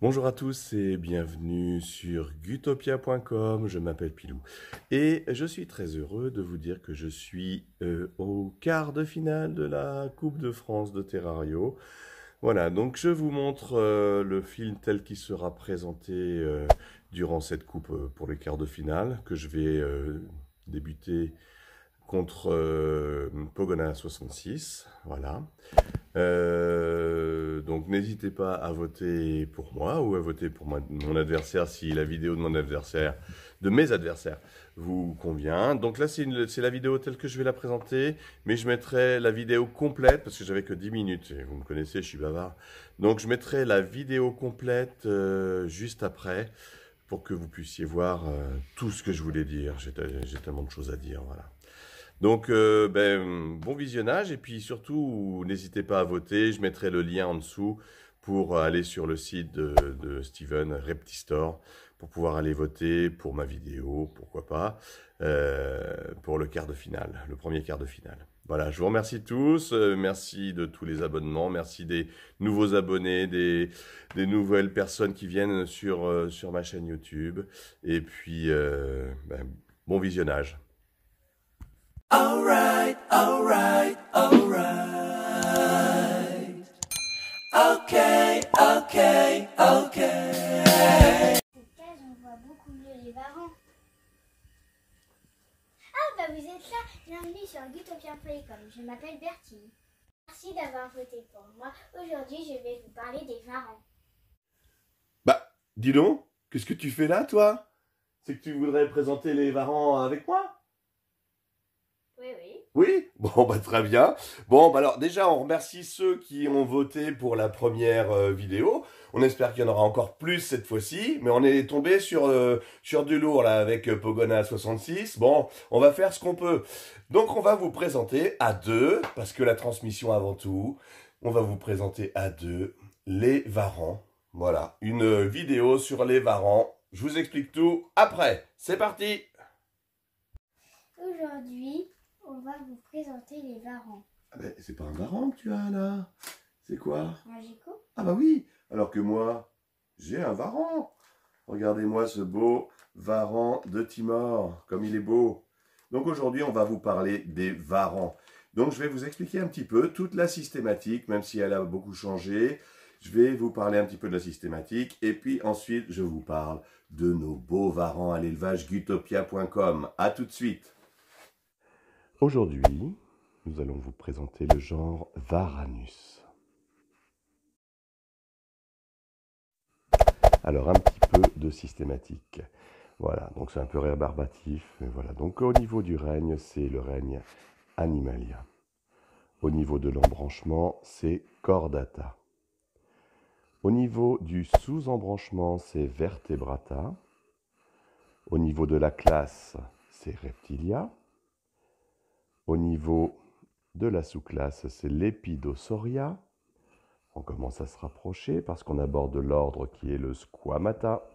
Bonjour à tous et bienvenue sur gutopia.com, je m'appelle Pilou et je suis très heureux de vous dire que je suis au quart de finale de la Coupe de France de Terrario. Voilà, donc je vous montre le film tel qu'il sera présenté durant cette coupe pour les quarts de finale que je vais débuter contre Pogona 66. Voilà. Donc n'hésitez pas à voter pour moi ou à voter pour mon adversaire si la vidéo de mon adversaire, de mes adversaires, vous convient. Donc là c'est la vidéo telle que je vais la présenter, mais je mettrai la vidéo complète parce que j'avais que 10 minutes. Et vous me connaissez, je suis bavard. Donc je mettrai la vidéo complète juste après pour que vous puissiez voir tout ce que je voulais dire. J'ai tellement de choses à dire, voilà. Donc, bon visionnage et puis surtout, n'hésitez pas à voter. Je mettrai le lien en dessous pour aller sur le site de Steven, Reptistore, pour pouvoir aller voter pour ma vidéo, pourquoi pas, pour le quart de finale, le premier quart de finale. Voilà, je vous remercie tous, merci de tous les abonnements, merci des nouveaux abonnés, des nouvelles personnes qui viennent sur ma chaîne YouTube. Et puis, bon visionnage. Alright. Okay. Cette cage, on voit beaucoup mieux les varans. Ah bah vous êtes là, bienvenue sur gutopia.com, je m'appelle Bertie. Merci d'avoir voté pour moi. Aujourd'hui, je vais vous parler des varans. Bah, dis donc, qu'est-ce que tu fais là, toi? C'est que tu voudrais présenter les varans avec moi? Oui. Oui? Bon, bah très bien. Bon, bah alors déjà, on remercie ceux qui ont voté pour la première vidéo. On espère qu'il y en aura encore plus cette fois-ci, mais on est tombé sur du lourd là avec Pogona 66. Bon, on va faire ce qu'on peut. Donc, on va vous présenter à deux, parce que la transmission avant tout, on va vous présenter à deux les varans. Voilà, une vidéo sur les varans. Je vous explique tout après. C'est parti! Aujourd'hui, on va vous présenter les varans. Ah ben, c'est pas un varan que tu as là. C'est quoi? Magico? Ah bah oui, alors que moi, j'ai un varan. Regardez-moi ce beau varan de Timor, comme il est beau. Donc aujourd'hui, on va vous parler des varans. Donc je vais vous expliquer un petit peu toute la systématique, même si elle a beaucoup changé. Je vais vous parler un petit peu de la systématique et puis ensuite, je vous parle de nos beaux varans à l'élevage gutopia.com. A tout de suite. Aujourd'hui, nous allons vous présenter le genre Varanus. Alors, un petit peu de systématique. Voilà, donc c'est un peu rébarbatif. Mais voilà, donc au niveau du règne, c'est le règne Animalia. Au niveau de l'embranchement, c'est Chordata. Au niveau du sous-embranchement, c'est Vertebrata. Au niveau de la classe, c'est Reptilia. Au niveau de la sous-classe, c'est Lepidosauria. On commence à se rapprocher parce qu'on aborde l'ordre qui est le Squamata.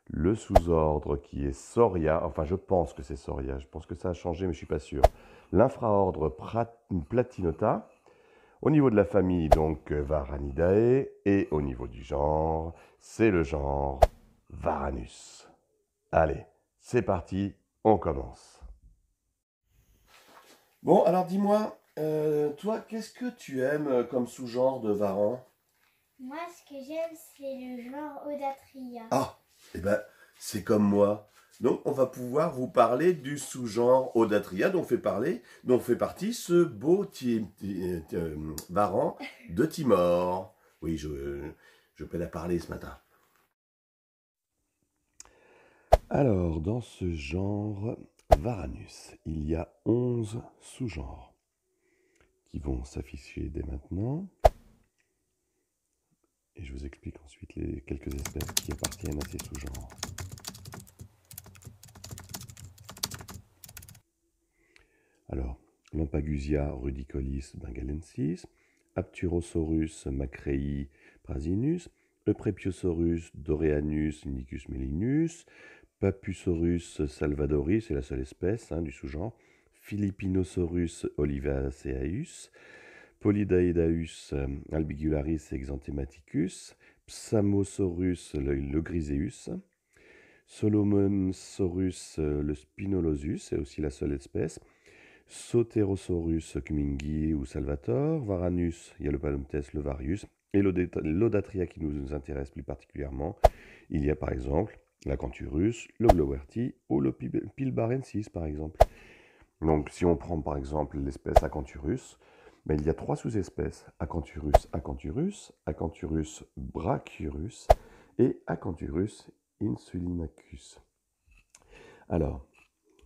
Le sous-ordre qui est Sauria. Enfin, je pense que c'est Sauria. Je pense que ça a changé, mais je ne suis pas sûr. L'infraordre Platinota. Au niveau de la famille, donc Varanidae. Et au niveau du genre, c'est le genre Varanus. Allez, c'est parti, on commence. Bon, alors dis-moi, toi, qu'est-ce que tu aimes comme sous-genre de varan? Moi, ce que j'aime, c'est le genre Odatria. Ah, eh ben, c'est comme moi. Donc, on va pouvoir vous parler du sous-genre Odatria dont fait partie ce beau varan de Timor. Oui, je peux la parler ce matin. Alors, dans ce genre Varanus, il y a 11 sous-genres qui vont s'afficher dès maintenant. Et je vous explique ensuite les quelques espèces qui appartiennent à ces sous-genres. Alors, Lampagusia rudicolis bengalensis, Apturosaurus macrei prasinus, Euprepiosaurus doreanus nicus melinus, Papusaurus salvadoris, c'est la seule espèce du sous-genre, Philippinosaurus olivaceaeus, Polydaedaeus albigularis exanthematicus, Psamosaurus, le griseus, Solomonsaurus, le spinolosus, c'est aussi la seule espèce, Soterosaurus cumingi ou salvator, Varanus, il y a le palomptès, le varius, et l'Odatria qui nous intéresse plus particulièrement, il y a par exemple l'Acanthurus, le Glowerty ou le Pilbarensis par exemple. Donc si on prend par exemple l'espèce Acanthurus, il y a 3 sous-espèces, Acanthurus acanthurus, Acanthurus brachyurus et Acanthurus insulinacus. Alors,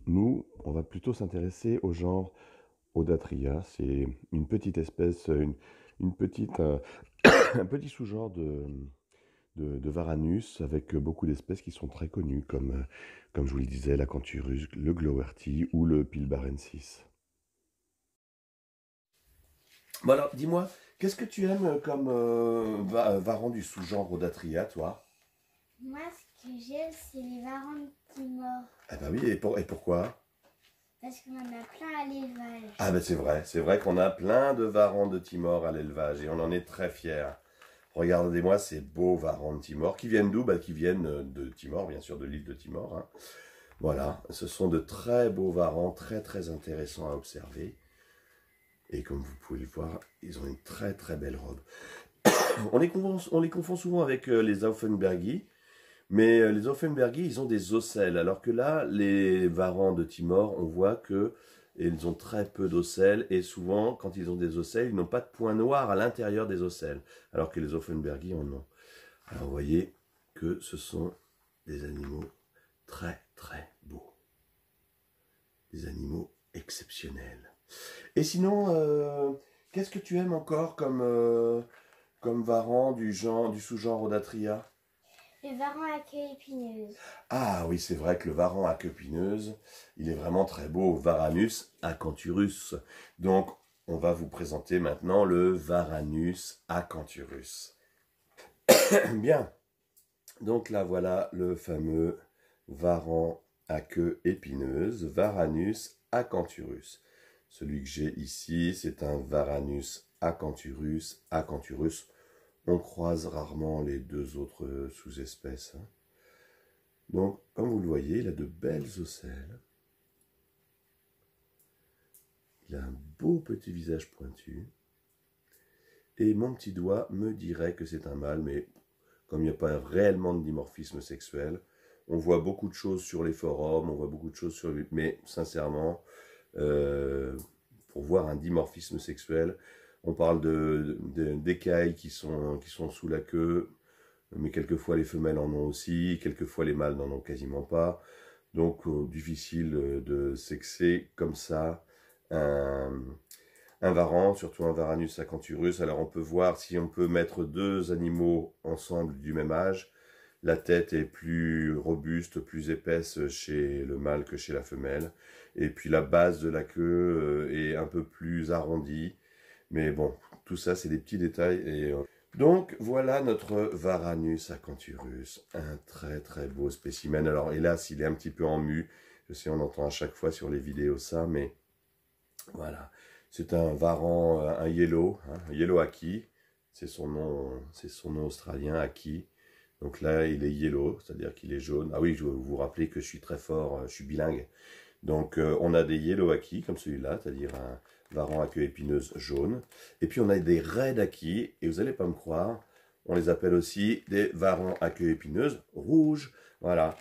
nous, on va plutôt s'intéresser au genre Odatria. C'est une petite espèce, une petite, un petit sous-genre de Varanus avec beaucoup d'espèces qui sont très connues, comme je vous le disais, l'Acanthurus, le Glowerty ou le Pilbarensis. Bon alors, dis-moi, qu'est-ce que tu aimes comme varan du sous-genre Odatria, toi? Moi, ce que j'aime, c'est les varans de Timor. Ah bah oui, et pourquoi? Parce qu'on en a plein à l'élevage. Ah ben c'est vrai qu'on a plein de varans de Timor à l'élevage et on en est très fiers. Regardez-moi ces beaux varans de Timor qui viennent d'où? Qui viennent de Timor, bien sûr, de l'île de Timor. Hein. Voilà, ce sont de très beaux varans, très très intéressants à observer. Et comme vous pouvez le voir, ils ont une très très belle robe. On les confond souvent avec les Aufenbergi, mais les Aufenbergi, ils ont des ocelles, alors que là, les varans de Timor, on voit que ils ont très peu d'ocelles, et souvent, quand ils ont des ocelles, ils n'ont pas de points noirs à l'intérieur des ocelles, alors que les Aufenbergi en ont. Alors vous voyez que ce sont des animaux très très beaux, des animaux exceptionnels. Et sinon, qu'est-ce que tu aimes encore comme varan du sous-genre Odatria? Le varan à queue épineuse. Ah oui, c'est vrai que le varan à queue pineuse, il est vraiment très beau, Varanus acanthurus. Donc, on va vous présenter maintenant le Varanus acanthurus. Bien, donc là voilà le fameux varan à queue épineuse, Varanus acanthurus. Celui que j'ai ici, c'est un Varanus acanthurus. On croise rarement les deux autres sous-espèces. Hein. Donc, comme vous le voyez, il a de belles ocelles. Il a un beau petit visage pointu. Et mon petit doigt me dirait que c'est un mâle, mais comme il n'y a pas réellement de dimorphisme sexuel, on voit beaucoup de choses sur les forums, on voit beaucoup de choses sur les... Mais sincèrement, pour voir un dimorphisme sexuel, on parle d'écailles qui sont sous la queue, mais quelquefois les femelles en ont aussi, quelquefois les mâles n'en ont quasiment pas. Donc difficile de sexer comme ça un varan, surtout un Varanus acanthurus. Alors on peut voir si on peut mettre deux animaux ensemble du même âge. La tête est plus robuste, plus épaisse chez le mâle que chez la femelle. Et puis la base de la queue est un peu plus arrondie. Mais bon, tout ça c'est des petits détails. Donc voilà notre Varanus acanthurus. Un très très beau spécimen. Alors hélas, il est un petit peu en mue. Je sais, on entend à chaque fois sur les vidéos ça, mais voilà. C'est un varan, un yellow, hein, un yellow Aki. C'est son nom australien, Aki. Donc là, il est yellow, c'est-à-dire qu'il est jaune. Ah oui, je veux vous rappeler que je suis très fort, je suis bilingue. Donc on a des yellow Aki, comme celui-là, c'est-à-dire un varan à queue épineuse jaune. Et puis on a des red Aki, et vous n'allez pas me croire, on les appelle aussi des varans à queue épineuse rouge. Voilà,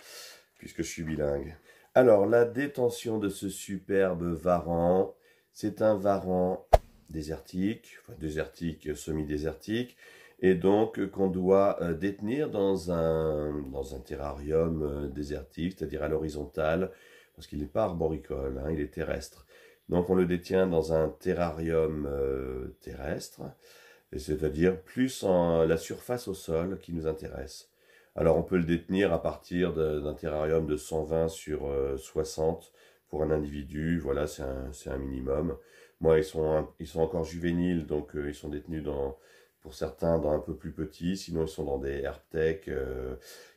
puisque je suis bilingue. Alors, la détention de ce superbe varan, c'est un varan désertique, enfin désertique, semi-désertique, et donc qu'on doit détenir dans un terrarium désertique, c'est-à-dire à l'horizontale, parce qu'il n'est pas arboricole, hein, il est terrestre. Donc on le détient dans un terrarium terrestre, c'est-à-dire plus en la surface au sol qui nous intéresse. Alors on peut le détenir à partir d'un terrarium de 120 sur 60 pour un individu, voilà, c'est un minimum. Moi, ils sont encore juvéniles, donc ils sont détenus pour certains dans un peu plus petit, sinon ils sont dans des Herptech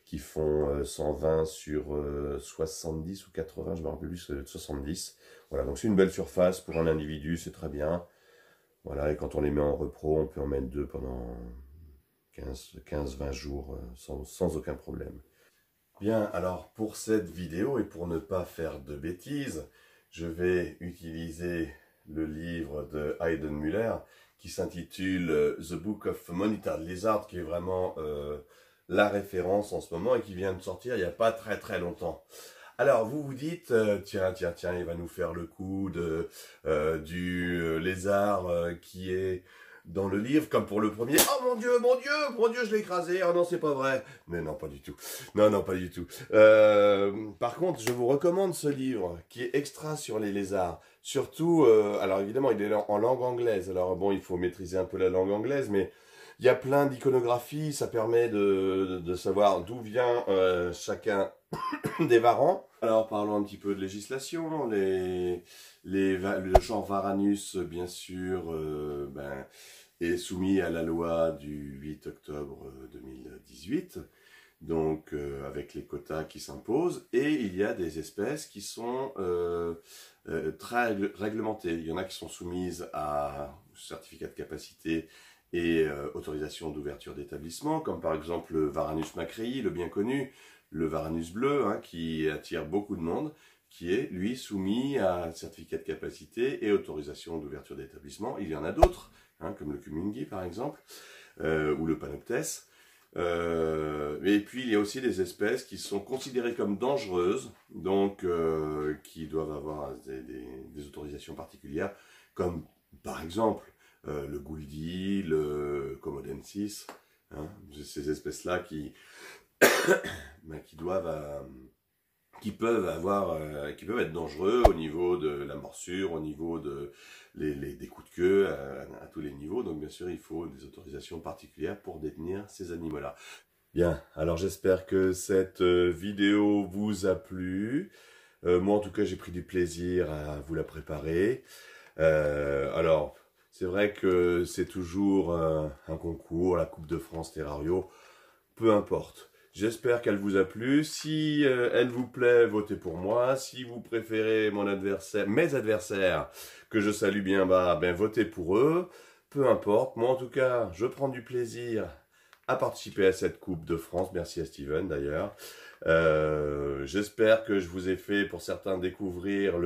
qui font 120 sur 70 ou 80, je me rappelle plus, 70. Voilà, donc c'est une belle surface pour un individu, c'est très bien. Voilà, et quand on les met en repro, on peut en mettre deux 15-20 jours sans aucun problème. Bien, alors pour cette vidéo et pour ne pas faire de bêtises, je vais utiliser le livre de Hayden Muller qui s'intitule The Book of Monitored Lizard, qui est vraiment la référence en ce moment et qui vient de sortir il n'y a pas très longtemps. Alors vous vous dites, tiens, il va nous faire le coup du lézard qui est dans le livre, comme pour le premier. Oh mon Dieu, je l'ai écrasé. Oh non, c'est pas vrai. Mais non, pas du tout. Non, pas du tout. Par contre, je vous recommande ce livre qui est extra sur les lézards. Surtout, alors évidemment, il est en langue anglaise. Alors bon, il faut maîtriser un peu la langue anglaise, mais il y a plein d'iconographie. Ça permet de savoir d'où vient chacun des varans. Alors parlons un petit peu de législation. Le genre Varanus, bien sûr, est soumis à la loi du 8 octobre 2018, donc avec les quotas qui s'imposent, et il y a des espèces qui sont très réglementées. Il y en a qui sont soumises à certificat de capacité et autorisation d'ouverture d'établissement, comme par exemple le Varanus macreyi, le bien connu, le Varanus bleu, hein, qui attire beaucoup de monde, qui est, lui, soumis à certificat de capacité et autorisation d'ouverture d'établissement. Il y en a d'autres, hein, comme le Kumingi, par exemple, ou le Panoptes. Et puis, il y a aussi des espèces qui sont considérées comme dangereuses, donc qui doivent avoir des autorisations particulières, comme, par exemple, le Gouldi, le Comodensis, hein, ces espèces-là qui peuvent être dangereux au niveau de la morsure, au niveau des coups de queue, à tous les niveaux. Donc bien sûr, il faut des autorisations particulières pour détenir ces animaux-là. Bien, alors j'espère que cette vidéo vous a plu. Moi en tout cas, j'ai pris du plaisir à vous la préparer. Alors, c'est vrai que c'est toujours un concours, la Coupe de France Terrario, peu importe. J'espère qu'elle vous a plu. Si elle vous plaît, votez pour moi. Si vous préférez mes adversaires, que je salue bien bas, votez pour eux. Peu importe. Moi, en tout cas, je prends du plaisir à participer à cette Coupe de France. Merci à Steven, d'ailleurs. J'espère que je vous ai fait, pour certains, découvrir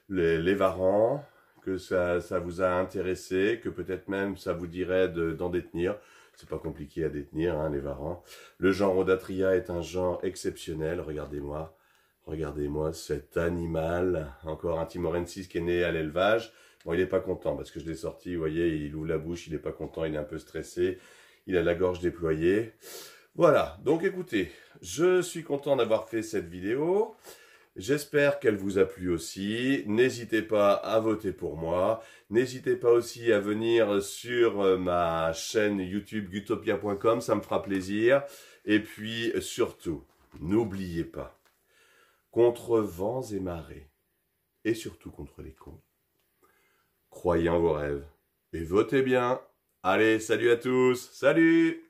les varans, que ça vous a intéressé, que peut-être même ça vous dirait d'en détenir. C'est pas compliqué à détenir, hein, les varans. Le genre Odatria est un genre exceptionnel. Regardez-moi cet animal. Encore un Timorensis qui est né à l'élevage. Bon, il n'est pas content parce que je l'ai sorti. Vous voyez, il ouvre la bouche, il n'est pas content, il est un peu stressé. Il a la gorge déployée. Voilà, donc écoutez, je suis content d'avoir fait cette vidéo. J'espère qu'elle vous a plu aussi. N'hésitez pas à voter pour moi. N'hésitez pas aussi à venir sur ma chaîne YouTube gutopia.com, ça me fera plaisir. Et puis surtout, n'oubliez pas, contre vents et marées, et surtout contre les cons, croyez en vos rêves et votez bien. Allez, salut à tous, salut!